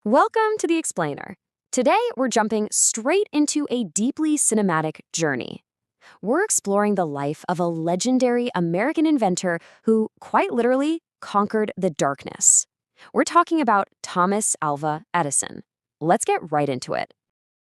Welcome to The Explainer. Today, we're jumping straight into a deeply cinematic journey. We're exploring the life of a legendary American inventor who, quite literally, conquered the darkness. We're talking about Thomas Alva Edison. Let's get right into it.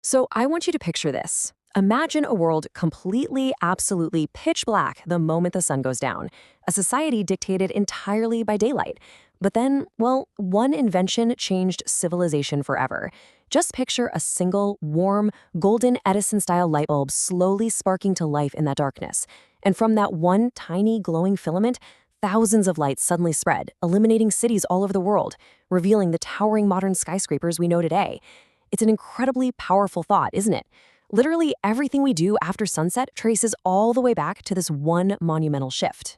So I want you to picture this. Imagine a world completely, absolutely pitch black the moment the sun goes down, a society dictated entirely by daylight. But then, well, one invention changed civilization forever. Just picture a single, warm, golden Edison-style light bulb slowly sparking to life in that darkness. And from that one tiny glowing filament, thousands of lights suddenly spread, illuminating cities all over the world, revealing the towering modern skyscrapers we know today. It's an incredibly powerful thought, isn't it? Literally everything we do after sunset traces all the way back to this one monumental shift.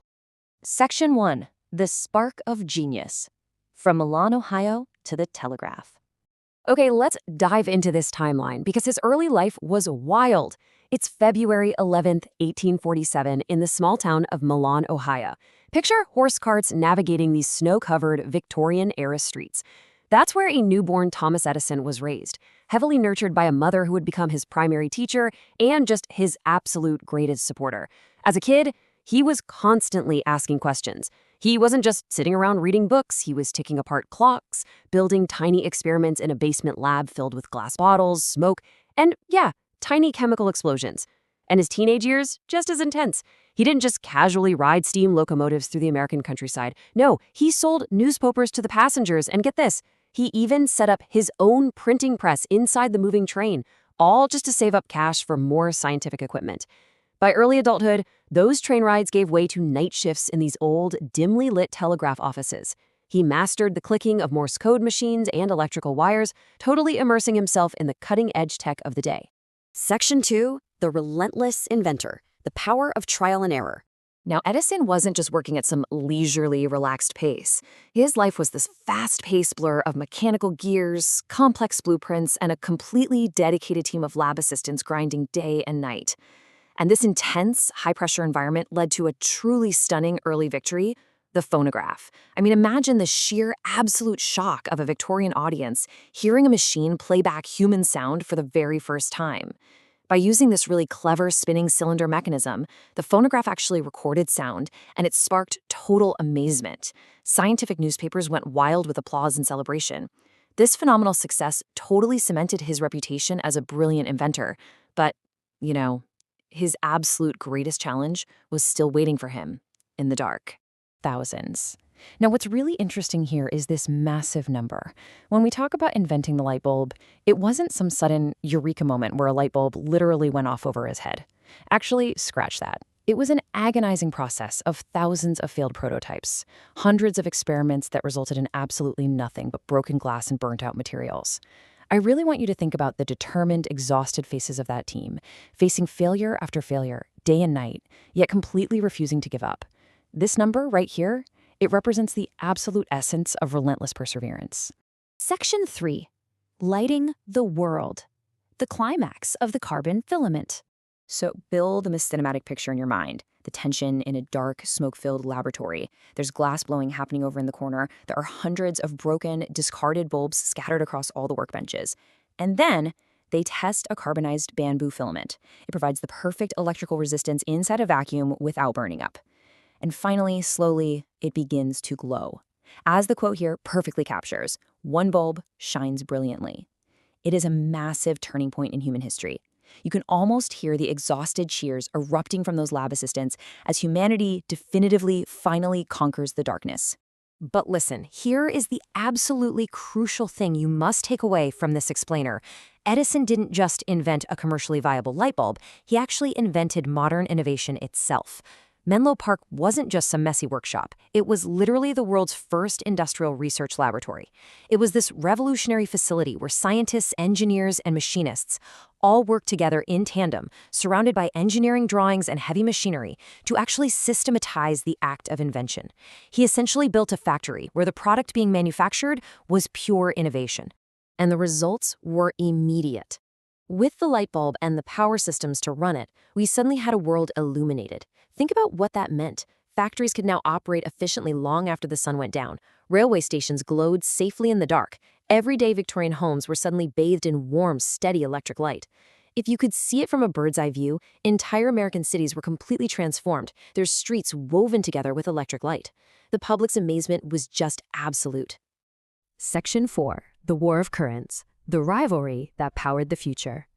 Section 1. The Spark of Genius. From Milan, Ohio to the telegraph. Okay, let's dive into this timeline because his early life was wild. It's February 11th, 1847 in the small town of Milan, Ohio. Picture horse carts navigating these snow-covered Victorian-era streets. That's where a newborn Thomas Edison was raised, heavily nurtured by a mother who would become his primary teacher and just his absolute greatest supporter. As a kid, he was constantly asking questions. He wasn't just sitting around reading books, he was taking apart clocks, building tiny experiments in a basement lab filled with glass bottles, smoke, and tiny chemical explosions. And his teenage years, just as intense. He didn't just casually ride steam locomotives through the American countryside. No, he sold newspapers to the passengers, and get this, he even set up his own printing press inside the moving train, all just to save up cash for more scientific equipment. By early adulthood, those train rides gave way to night shifts in these old, dimly lit telegraph offices. He mastered the clicking of Morse code machines and electrical wires, totally immersing himself in the cutting-edge tech of the day. Section 2. The Relentless Inventor. The Power of Trial and Error. Now, Edison wasn't just working at some leisurely, relaxed pace. His life was this fast-paced blur of mechanical gears, complex blueprints, and a completely dedicated team of lab assistants grinding day and night. And this intense, high-pressure environment led to a truly stunning early victory, the phonograph. I mean, imagine the sheer absolute shock of a Victorian audience hearing a machine play back human sound for the very first time. By using this really clever spinning cylinder mechanism, the phonograph actually recorded sound, and it sparked total amazement. Scientific newspapers went wild with applause and celebration. This phenomenal success totally cemented his reputation as a brilliant inventor. But, his absolute greatest challenge was still waiting for him in the dark. Thousands. Now, what's really interesting here is this massive number. When we talk about inventing the light bulb, it wasn't some sudden eureka moment where a light bulb literally went off over his head. Actually, scratch that. It was an agonizing process of thousands of failed prototypes, hundreds of experiments that resulted in absolutely nothing but broken glass and burnt-out materials. I really want you to think about the determined, exhausted faces of that team, facing failure after failure, day and night, yet completely refusing to give up. This number right here, it represents the absolute essence of relentless perseverance. Section 3. Lighting the world. The climax of the carbon filament. So build a cinematic picture in your mind. The tension in a dark, smoke-filled laboratory. There's glass blowing happening over in the corner. There are hundreds of broken, discarded bulbs scattered across all the workbenches. And then they test a carbonized bamboo filament. It provides the perfect electrical resistance inside a vacuum without burning up. And finally, slowly, it begins to glow. As the quote here perfectly captures, one bulb shines brilliantly. It is a massive turning point in human history. You can almost hear the exhausted cheers erupting from those lab assistants as humanity definitively, finally conquers the darkness. But listen, here is the absolutely crucial thing you must take away from this explainer. Edison didn't just invent a commercially viable light bulb, he actually invented modern innovation itself. Menlo Park wasn't just some messy workshop. It was literally the world's first industrial research laboratory. It was this revolutionary facility where scientists, engineers, and machinists all worked together in tandem, surrounded by engineering drawings and heavy machinery, to actually systematize the act of invention. He essentially built a factory where the product being manufactured was pure innovation. And the results were immediate. With the light bulb and the power systems to run it, we suddenly had a world illuminated. Think about what that meant. Factories could now operate efficiently long after the sun went down. Railway stations glowed safely in the dark. Everyday Victorian homes were suddenly bathed in warm, steady electric light. If you could see it from a bird's-eye view, entire American cities were completely transformed, their streets woven together with electric light. The public's amazement was just absolute. Section 4. The War of Currents. The rivalry that powered the future.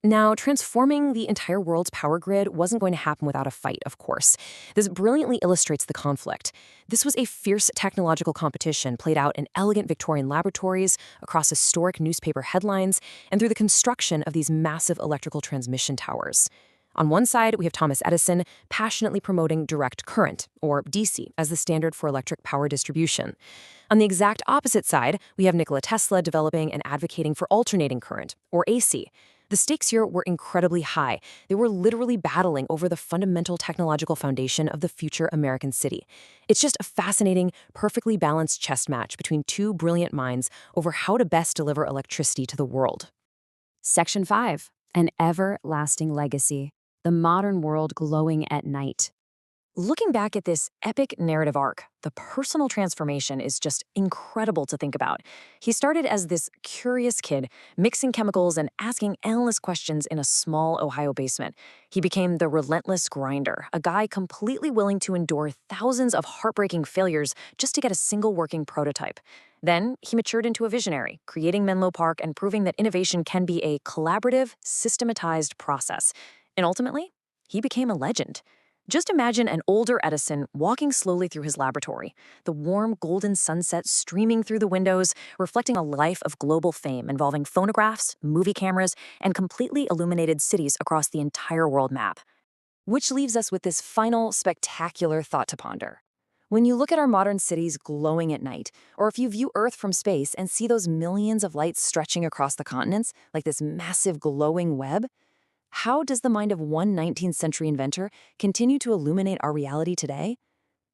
Now, transforming the entire world's power grid wasn't going to happen without a fight, of course. This brilliantly illustrates the conflict. This was a fierce technological competition played out in elegant Victorian laboratories, across historic newspaper headlines, and through the construction of these massive electrical transmission towers. On one side, we have Thomas Edison passionately promoting direct current, or DC, as the standard for electric power distribution. On the exact opposite side, we have Nikola Tesla developing and advocating for alternating current, or AC. The stakes here were incredibly high. They were literally battling over the fundamental technological foundation of the future American city. It's just a fascinating, perfectly balanced chess match between two brilliant minds over how to best deliver electricity to the world. Section 5. An everlasting legacy. The modern world glowing at night. Looking back at this epic narrative arc, the personal transformation is just incredible to think about. He started as this curious kid, mixing chemicals and asking endless questions in a small Ohio basement. He became the relentless grinder, a guy completely willing to endure thousands of heartbreaking failures just to get a single working prototype. Then he matured into a visionary, creating Menlo Park and proving that innovation can be a collaborative, systematized process. And ultimately, he became a legend. Just imagine an older Edison walking slowly through his laboratory, the warm golden sunset streaming through the windows, reflecting a life of global fame involving phonographs, movie cameras, and completely illuminated cities across the entire world map. Which leaves us with this final, spectacular thought to ponder. When you look at our modern cities glowing at night, or if you view Earth from space and see those millions of lights stretching across the continents, like this massive glowing web, how does the mind of one 19th century inventor continue to illuminate our reality today?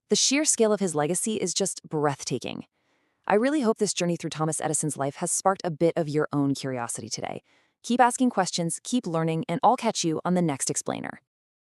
The sheer scale of his legacy is just breathtaking. I really hope this journey through Thomas Edison's life has sparked a bit of your own curiosity today. Keep asking questions, keep learning, and I'll catch you on the next explainer.